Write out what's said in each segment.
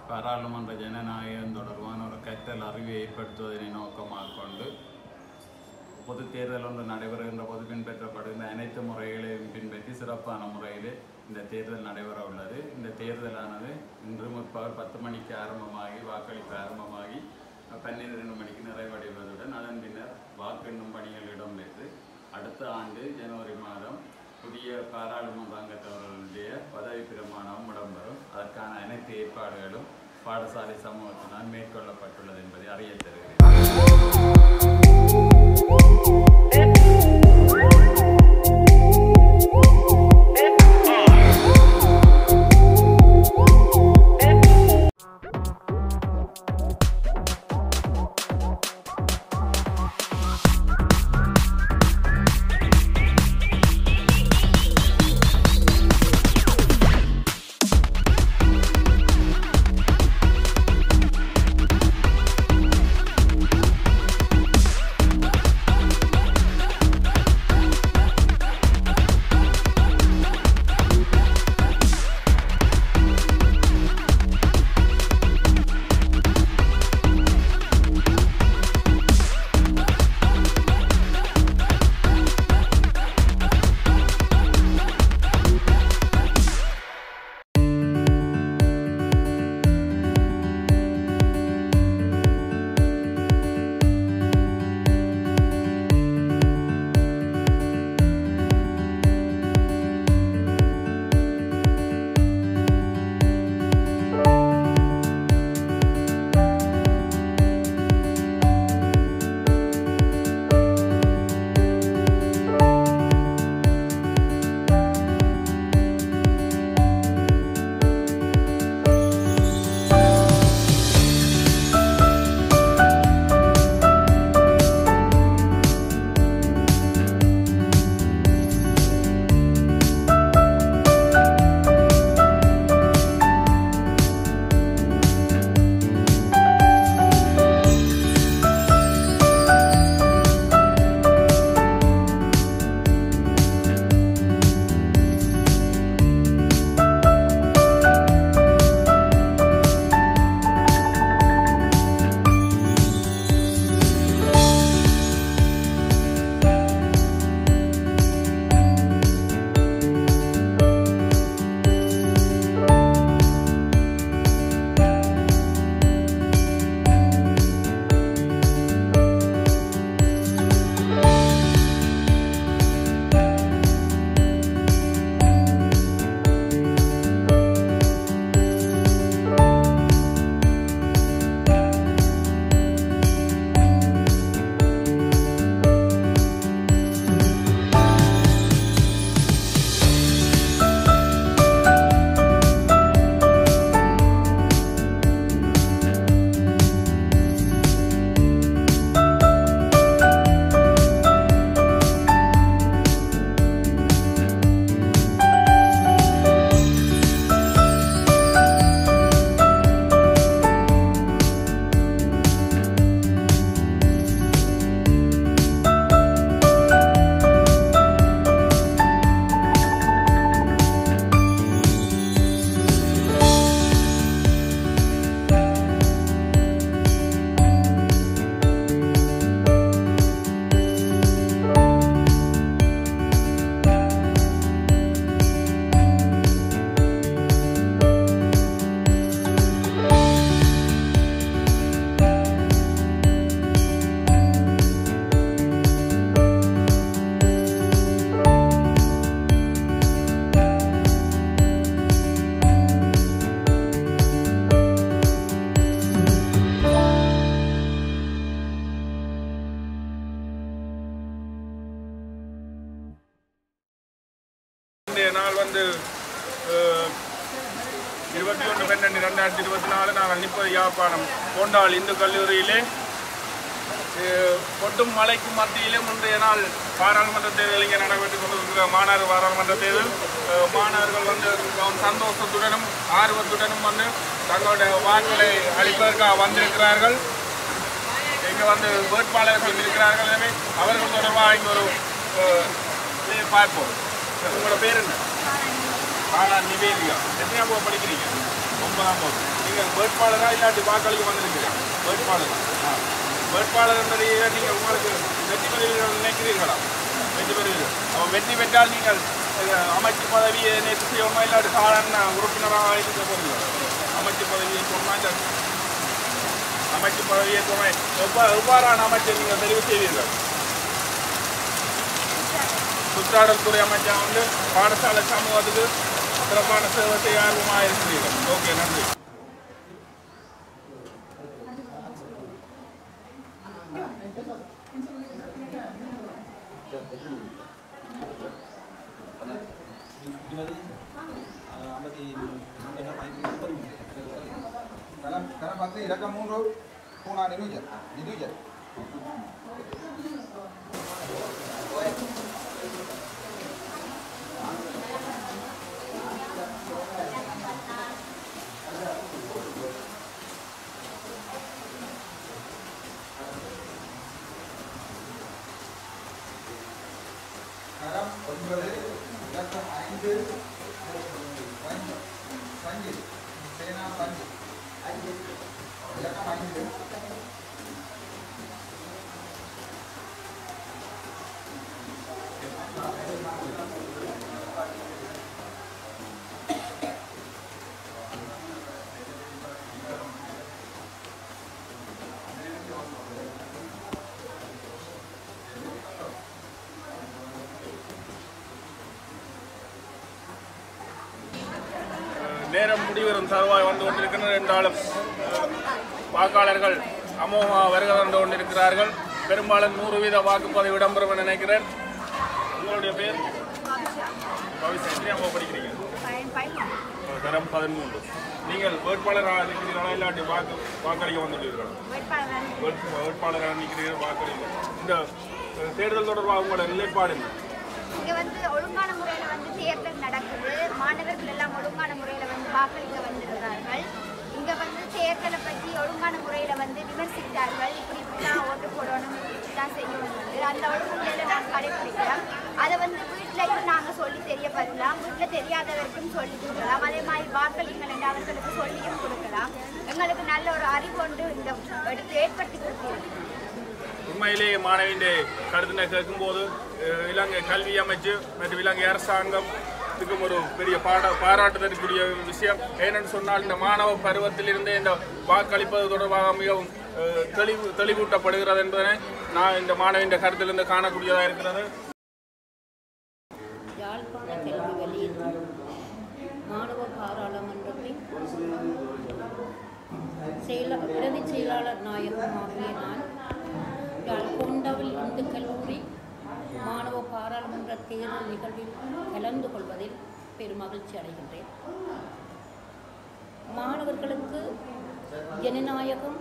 பாராளுமன்ற ஜனநாயகம் தொடர்பான ஒரு கற்றல் அறிவை ஏற்படுத்துவதனை நோக்கமாக கொண்டு பொது தேர்தல் ஒன்று நடைபெறுகின்ற போது பின்பற்றப்படுகின்ற அனைத்து முறைகளையும் பின்பற்றி சிறப்பான முறையில் இந்த தேர்தல் நடைபெற உள்ளது. இந்த தேர்தலானது இன்று முற்பகல் 10 மணிக்கு ஆரம்பமாகி வாக்களிப்பு ஆரம்பமாகி 12 மணிக்கு நிறைவடைவதுடன் அதன் பின்னர் வாக்கெண்ணும் பணிகள் இடம்பெற்று அடுத்த ஆண்டு ஜனவரி மாதம் புதிய பாராளுமன்ற அங்கத்தவர்களுடைய பதவி பிரமாணம் இடம்பெறும். அதற்கான அனைத்து ஏற்பாடுகளும் பாடசாலை சமூகத்தினால் மேற்கொள்ளப்பட்டுள்ளது என்பதை அறிய தருகிறேன். நாள் வந்து 21/12/2024 நாங்கள் நிற்பது யாழ்ப்பாணம் கொண்டாள் இந்து கல்லூரியிலே கொட்டும் மலைக்கு மத்தியிலே முந்தைய நாள் பாராளுமன்ற தேர்தல் இங்கே நடைபெற்றுக் கொண்டிருக்கிற மாநகர பாராளுமன்ற தேர்தல் மாணவர்கள் வந்து சந்தோஷத்துடனும் ஆர்வத்துடனும் வந்து தங்களுடைய வாக்குகளை அளிப்பதற்காக வந்திருக்கிறார்கள். இங்கே வந்து வேட்பாளர்கள் இருக்கிறார்கள். எனவே அவர்கள் தொடர்பாக இங்கே ஒரு பார்ப்போம். உங்களோட பேர் என்ன? நிவேதியா. எத்தனையாம் படிக்கிறீங்க? 9ஆம் வகுப்பு. நீங்கள் வேட்பாளராக இல்லாட்டி வாக்களிக்க வந்திருக்கிறீங்க. வேட்பாளர் என்பதை நீங்கள் உங்களுக்கு வெற்றி பெறுவீர்கள் நினைக்கிறீர்களா? வெற்றி பெறுவீர்கள். அவன் வெற்றி பெற்றால் நீங்கள் அமைச்சு பதவியை நேற்று செய்வோமா இல்லாட்டி சாதாரண உறுப்பினராக இருக்க போகிறீர்கள்? அமைச்சு பதவியை சொன்னால் அமைச்சு பதவியை சொன்னால் எவ்வாறான அமைச்சர் நீங்கள் தெரிவு செய்வீர்கள்? சுற்றாடல் துறை அமைச்சர் வந்து பாடசாலை சமூகத்துக்கு சிறப்பான சேவை செய்ய ஆர்வமாக இருக்கிறீர்கள். ஓகே, நன்றி. Karena pasti ada kamu dulu, puna itu je. Sekarang kembali datang air banjir, sena banjir. நேரம் முடிவரும் தருவாய் வந்து கொண்டிருக்கின்றனர் என்றாலும் வாக்காளர்கள் அமோகமாக வருகை வந்து கொண்டிருக்கிறார்கள். பெரும்பாலும் 100% வாக்குப்பதிவு இடம்பெறும் என நினைக்கிறேன். உங்களுடைய பேர்? பவிஷா. எத்தனையாம் படிக்கிறீங்க? தரம் 13. நீங்கள் வேட்பாளராக இருக்கிறீர்களா இல்லாட்டி வாக்களிக்க வந்துள்ளீர்கள்? வேட்பாளராக நிற்கிறீர்கள், வாக்களிக்க. இந்த தேர்தல் தொடர்பாக உங்களோட நிலைப்பாடு என்ன? இங்கே வந்து ஒழுங்கான முறையில் வந்து தேர்தல் நடக்குது. மாணவர்கள் எல்லாம் ஒழுங்கான முறையில் வந்து வாக்களிக்க வந்திருக்கிறார்கள். இங்கே வந்து தேர்தலை பற்றி ஒழுங்கான முறையில் வந்து விமர்சித்தார்கள். இப்படிலாம் ஓட்டு போடணும், இப்படிதான் செய்யணும். அந்த ஒழுங்குமுறையில் நாங்கள் கடைபிடிக்கலாம். அதை வந்து வீட்டிலையும் நாங்கள் சொல்லி தெரியப்படலாம், வீட்டில் தெரியாதவருக்கும் சொல்லி கொடுக்கலாம். அதே மாதிரி வாக்களிங்கள் என்று அவர்களுக்கு சொல்லியும் கொடுக்கலாம். எங்களுக்கு நல்ல ஒரு அறிவு ஒன்று இந்த ஏற்படுத்தி கொடுத்திருக்கிறோம். உண்மையிலேயே மாணவியின் கருத்தினை கேட்கும்போது இலங்கை கல்வி அமைச்சு மற்றும் இலங்கை அரசாங்கம் இதுக்கும் ஒரு பெரிய பாராட்டுதற்குரிய விஷயம். ஏனென்று சொன்னால் இந்த மாணவ பருவத்திலிருந்தே இந்த வாக்களிப்பது தொடர்பாக மிகவும் தெளிவூட்டப்படுகிறது என்பதனை நான் இந்த மாணவியின் கருத்திலிருந்து காணக்கூடியதாக இருக்கிறது. யாழ்ப்பாண கல்வி வெளியீட்டில் மாணவ பாராளுமன்றத்தின் பிரதி செயலாளர் நாயகமாகிய நான் கொண்டவில் இந்து கல்லூரி மாணவ பாராளுமன்ற தேர்தல் நிகழ்வில் கலந்து கொள்வதில் பெரும் மகிழ்ச்சி அடைகின்றேன். மாணவர்களுக்கு ஜனநாயகம்,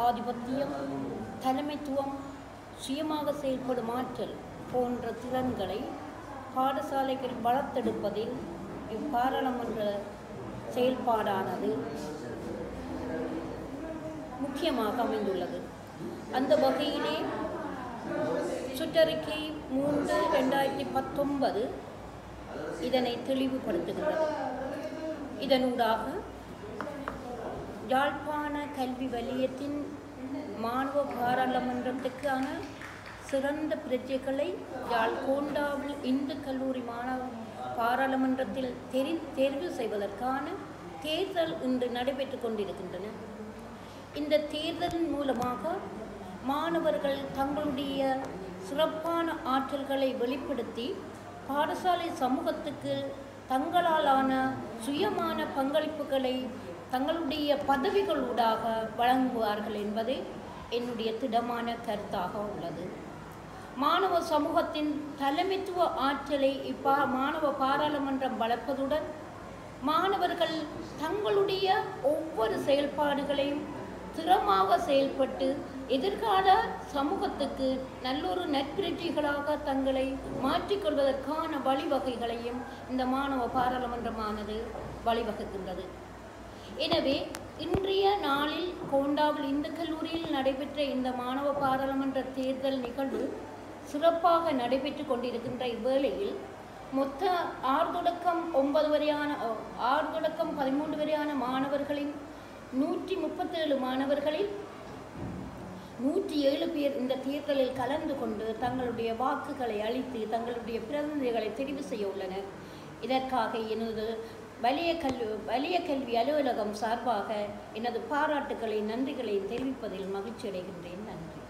ஆதிபத்தியம், தலைமைத்துவம், சுயமாக செயல்படும் ஆற்றல் போன்ற திறன்களை பாடசாலைகள் வளர்த்தெடுப்பதில் இப்பாராளுமன்ற செயல்பாடானது முக்கியமாக அமைந்துள்ளது. அந்த வகையிலே சுற்றறிக்கை 3/2019 இதனை தெளிவுபடுத்துகிறது. இதனூடாக யாழ்ப்பாண கல்வி வலயத்தின் மாணவ பாராளுமன்றத்துக்கான சிறந்த பிரஜைகளை யாழ் கோண்டாவில் இந்து கல்லூரி மாணவ பாராளுமன்றத்தில் தேர்வு செய்வதற்கான தேர்தல் இன்று நடைபெற்று கொண்டிருக்கின்றன. இந்த தேர்தலின் மூலமாக மாணவர்கள் தங்களுடைய சிறப்பான ஆற்றல்களை வெளிப்படுத்தி பாடசாலை சமூகத்துக்கு தங்களாலான சுயமான பங்களிப்புகளை தங்களுடைய பதவிகளூடாக வழங்குவார்கள் என்பது என்னுடைய திடமான கருத்தாக உள்ளது. மாணவ சமூகத்தின் தலைமைத்துவ ஆற்றலை மாணவ பாராளுமன்றம் வளர்ப்பதுடன் மாணவர்கள் தங்களுடைய ஒவ்வொரு செயல்பாடுகளையும் திறமாக செயல்பட்டு எதிர்கால சமூகத்துக்கு நல்லொரு நற்பிரஜைகளாக தங்களை மாற்றிக்கொள்வதற்கான வழிவகைகளையும் இந்த மாணவ பாராளுமன்றமானது வழிவகுக்கின்றது. எனவே இன்றைய நாளில் கோண்டாவில் இந்து கல்லூரியில் நடைபெற்ற இந்த மாணவ பாராளுமன்ற தேர்தல் நிகழ்வு சிறப்பாக நடைபெற்று கொண்டிருக்கின்ற இவ்வேளையில் மொத்த 6 தொடக்கம் 9 வரையான 6 தொடக்கம் 13 வரையான மாணவர்களின் 137 மாணவர்களில் 107 பேர் இந்த தேர்தலில் கலந்து கொண்டு தங்களுடைய வாக்குகளை அளித்து தங்களுடைய பிரதிநிதிகளை தெரிவு செய்ய உள்ளனர். இதற்காக எனது வலிய கல்வி அலுவலகம் சார்பாக எனது பாராட்டுக்களை நன்றிகளை தெரிவிப்பதில் மகிழ்ச்சி அடைகின்றேன். நன்றி.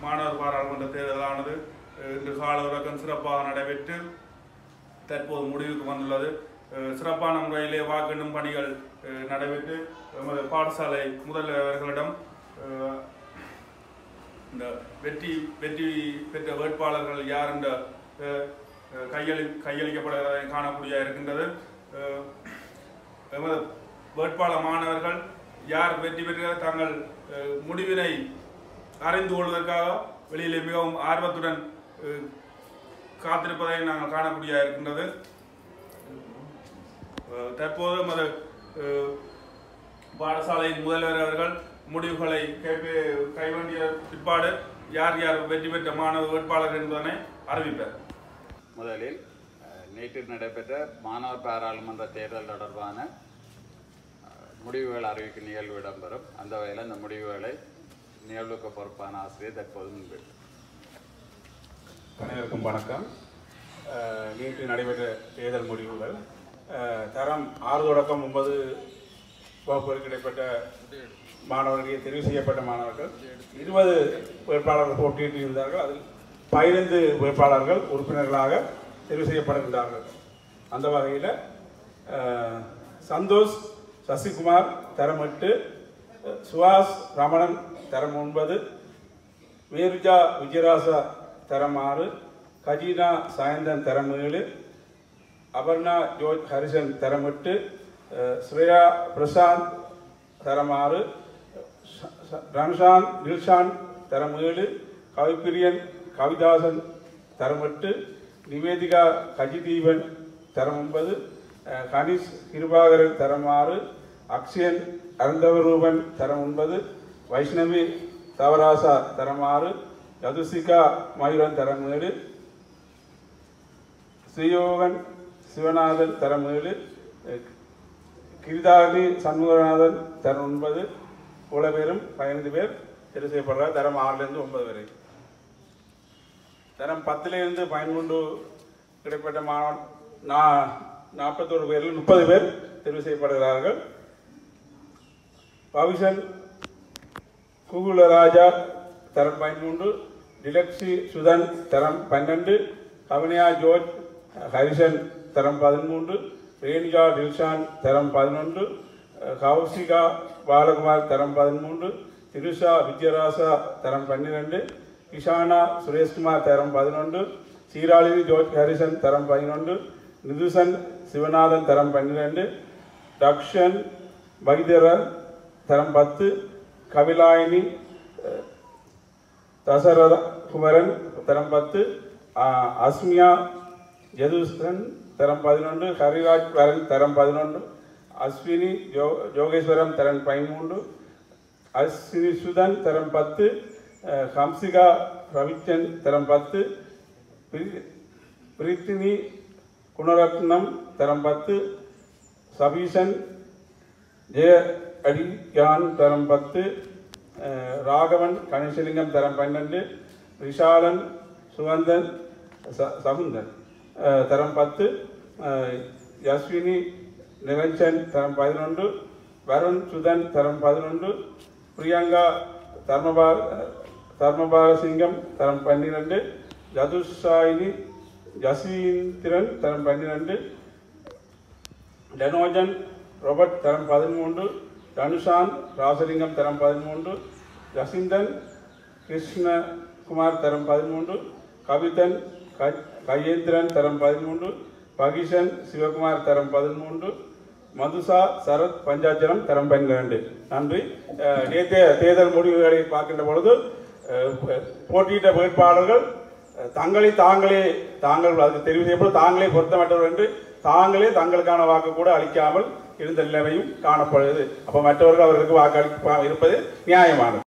மாணவர் பாராளுமன்ற தேர்தலானது இன்று கால உறக்கம் சிறப்பாக நடைபெற்று தற்போது முடிவுக்கு வந்துள்ளது. சிறப்பான முறையிலே வாக்கெண்ணும் பணிகள் நடைபெற்று எமது பாடசாலை முதல்வர்களிடம் இந்த வெற்றி பெற்ற வேட்பாளர்கள் யார் என்ற கையளிக்கப்படுவதை காணக்கூடிய இருக்கின்றது. எமது வேட்பாளர் மாணவர்கள் யார் வெற்றி பெற்ற தங்கள் முடிவினை அறிந்து கொள்வதற்காக வெளியிலே மிகவும் ஆர்வத்துடன் காத்திருப்பதை நாங்கள் காணக்கூடிய இருக்கின்றது. தற்போது எமது பாடசாலையின் முதல்வர் அவர்கள் முடிவுகளை கைவேண்டிய பிற்பாடு யார் யார் வெற்றி பெற்ற மாணவர் வேட்பாளர் என்பதனை அறிவிப்பார். முதலில் நேற்று நடைபெற்ற மாணவர் பாராளுமன்ற தேர்தல் தொடர்பான முடிவுகள் அறிவிக்கும் நிகழ்வு இடம்பெறும். அந்த வகையில் அந்த முடிவுகளை நிகழ்வுக்கு பொறுப்பான ஆசிரியர் தற்போது முன்வைத்தார். அனைவருக்கும் வணக்கம். நேற்று நடைபெற்ற தேர்தல் முடிவுகள் தரம் 6 தொடக்கம் 9 வகுப்புகளுக்கு இடைப்பட்ட மாணவர்களுக்கு தெரிவு செய்யப்பட்ட மாணவர்கள் 20 வேட்பாளர்கள் போட்டியிட்டிருந்தார்கள். அதில் 15 வேட்பாளர்கள் உறுப்பினர்களாக தெரிவு செய்யப்படுகின்றார்கள். அந்த வகையில் சந்தோஷ் சசிகுமார் தரம் 8, சுஹாஸ் ரமணன் தரம் 9, மேருஜா விஜயராசா தரம் 6, கஜீனா சாயந்தன் தரம் 7, அபர்ணா ஜோர்ஜ் ஹரிசன் தரம் 8, ஸ்ரேயா பிரசாந்த் தரம் 6, ரம்ஷான் தில்ஷான் தரம் 7, கவிப்பிரியன் கவிதாசன் தரம் 8, நிவேதிகா கஜிதீபன் தரம் 9, கனிஷ் கிருபாகரன் தரம் 6, அக்ஷயன் அருந்தவரூபன் தரம் 9, வைஷ்ணவி தவராசா தரம் 6, யதுசிகா மயூரன் தரம் 7, ஸ்ரீயோகன் சிவநாதன் தரம் 7, கிரிதாகி சண்முகநாதன் தரம் 9. இவ்வளவு பேரும் 15 பேர் தெரிவு செய்யப்படுறார். தரம் 6லேருந்து 9 வரை. தரம் 10லேருந்து 13 கிடைப்பட்ட மாணவன் 41 பேரில் 30 பேர் தெரிவு செய்யப்படுகிறார்கள். பவிஷன் குகுலராஜா தரம் 13, டிலக்ஷி சுதன் தரம் 12, கவினியா ஜோர்ஜ் ஹரிசன் தரம் 13, ரேணுஜா டில்ஷான் தரம் 11, கௌசிகா பாலகுமார் தரம் 13, திருஷா விஜயராசா தரம் 12, கிஷானா சுரேஷ்குமார் தரம் 11, சீராளினி ஜோர்ஜ் ஹரிசன் தரம் 11, நிதுசன் சிவநாதன் தரம் 12, தக்ஷன் பைதரன் தரம் 10, கவிலாயினி தசரத குமரன் தரம் 10, அஸ்மியா யதுசன் தரம் 11, ஹரிராஜ் வரன் தரம் 11, அஸ்வினி ஜோகேஸ்வரம் தரம் 13, அஸ்வினி சுதன் தரம் 10, ஹம்சிகா ரவிச்சன் தரம் 10, பிரித்தினி குணரத்னம் தரம் 10, சபீஷன் ஜெய அடியான் தரம் 10, ராகவன் கணேசலிங்கம் தரம் 12, ரிஷாலன் சுகந்தன் சகுந்தன் தரம் 10, யஸ்வினி நிரஞ்சன் தரம் 11, வருண் சுதன் தரம் 11, பிரியங்கா தர்மபாலசிங்கம் தரம் 12, ஜதுஷாயினி ஜசீந்திரன் தரம் 12, டனோஜன் ரோபர்ட் தரம் 13, தனுஷான் ராசலிங்கம் தரம் 13, ஜசிந்தன் கிருஷ்ணகுமார் தரம் 13, கவிதன் கஜேந்திரன் தரம் 13, பகிஷன் சிவகுமார் தரம் 13, மதுசா சரத் பஞ்சாச்சரம் தரம் 12. நன்றி. நேற்றைய தேர்தல் முடிவுகளை பார்க்கின்ற பொழுது போட்டியிட்ட வேட்பாளர்கள் தாங்கள் அதுக்கு தெரிவு செய்யப்படும் தாங்களே பொருத்தமற்றவர் என்று தாங்களே தங்களுக்கான வாக்கு கூட அளிக்காமல் இருந்த நிலைமையும் காணப்படுகிறது. அப்போ மற்றவர்கள் அவர்களுக்கு வாக்களிக்க இருப்பது நியாயமானது.